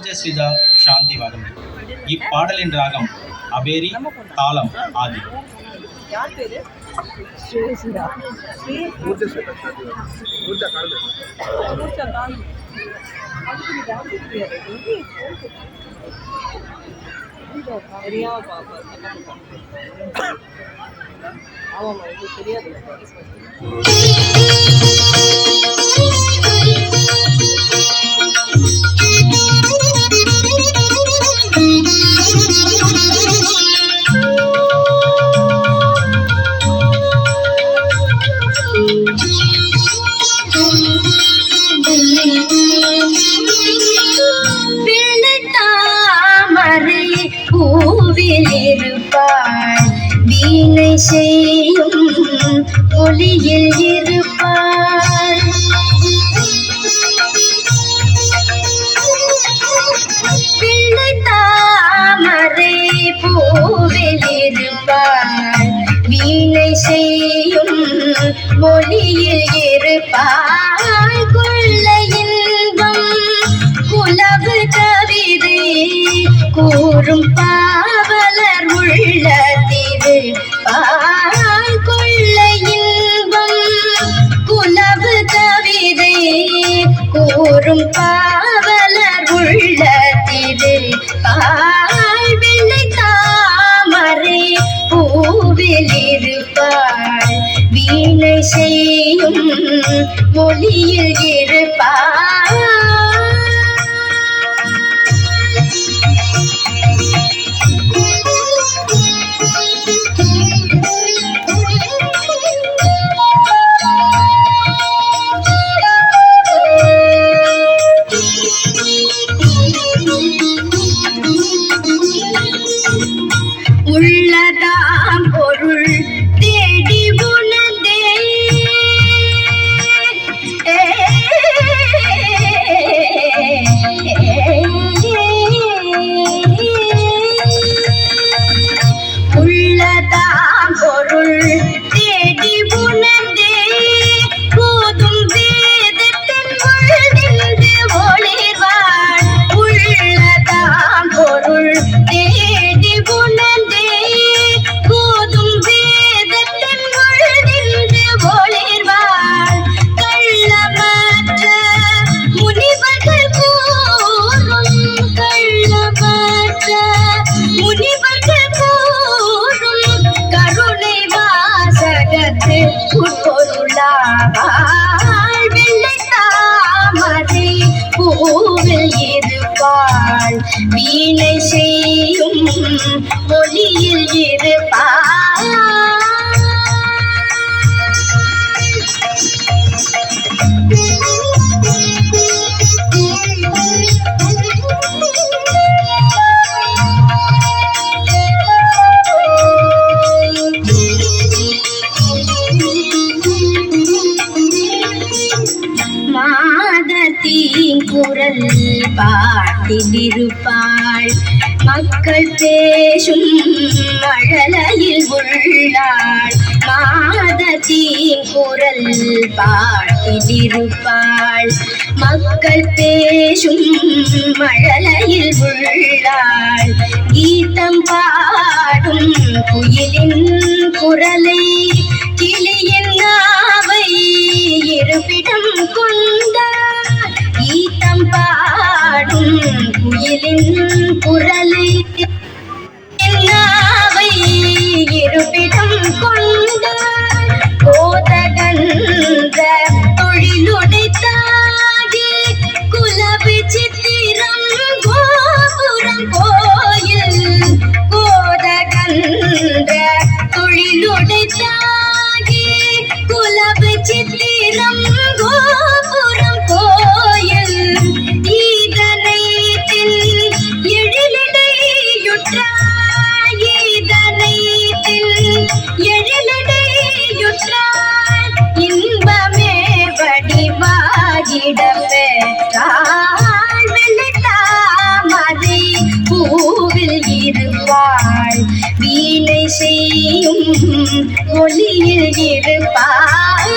ராஜஸ்விதா சாந்தி வாகனம். இப்பாடலின் ராகம் அபேரி, தாளம் ஆதி. வீணை செய்யும் ஒளியில் இருப்பாள். பிள்ளை தாமரை பூவில் இருப்பாள். வீணை செய்யும் ஒளியில் இருப்பாள். கொள்ள இன்பம் குலவு கவிதை கூறும் பாவலர் உள்ளத்திரு பால். கொள்ள இன்பம் குலவு கவிதை கூறும் பாவலர் உள்ளத்திரு பால். வெள்ளை தாமரை பூவில் இருப்பாள். வீணை செய்யும் மொழியில் இருப்பாள். உள்ளதாம் பொருள் தேடி உணர்ந்தே உள்ளதாம் பொருள் தேடி உணர்ந்தே போதும் வேதத்தின் உள்நின்று ஒளிர்வாள். உள்ளதாம் பொருள் தேடி உணர்ந்தே போதும் வேதத்தின் உள்நின்று ஒளிர்வாள். கள்ளமற்ற முனிவர்கள் கூறும் கள்ளமற்ற முனிவர்கள் கூறும் கருணை வாசகத்து உட்பொருளாவாள். வெள்ளை தாமரை பூவில் இருப்பாள். வீணை செய்யும் மொழியில் இருப்பாள். மாதத்தின் குரல் பாட்டிலிருப்பாள். மக்கள் பேசும் மழலையில் உள்ளாள். மாதத்தின் குரல் பாட்டிலிருப்பாள். மக்கள் பேசும் மழலையில் உள்ளாள். கீதம் பாடும் குயிலின் குரலை கிளியின் நாவை இருப்பிடம் கொண்டார். கீதம் பாடும் குயிலின் குரலை நாவை இருப்பிடம் கொண்டார். கோதகன்ற தொழிலுடைத்தாகி குலவு சித்திரம் கோபுரம் கோயில். கோதகன்ற தொழிலுடைத்தாகி குலவு சித்திரம் கோபுரம் கோயில். ஈதனை தின் எழிலடையுற்றாய். ஈதனை தின் எழிலடையுற்றாய். இன்பமே வடிவாகிடப் பெற்றாள். வெள்ளை தாமரை பூவில் இருப்பாள். வீணை செய்யும் ஒளியில் இருப்பாள்.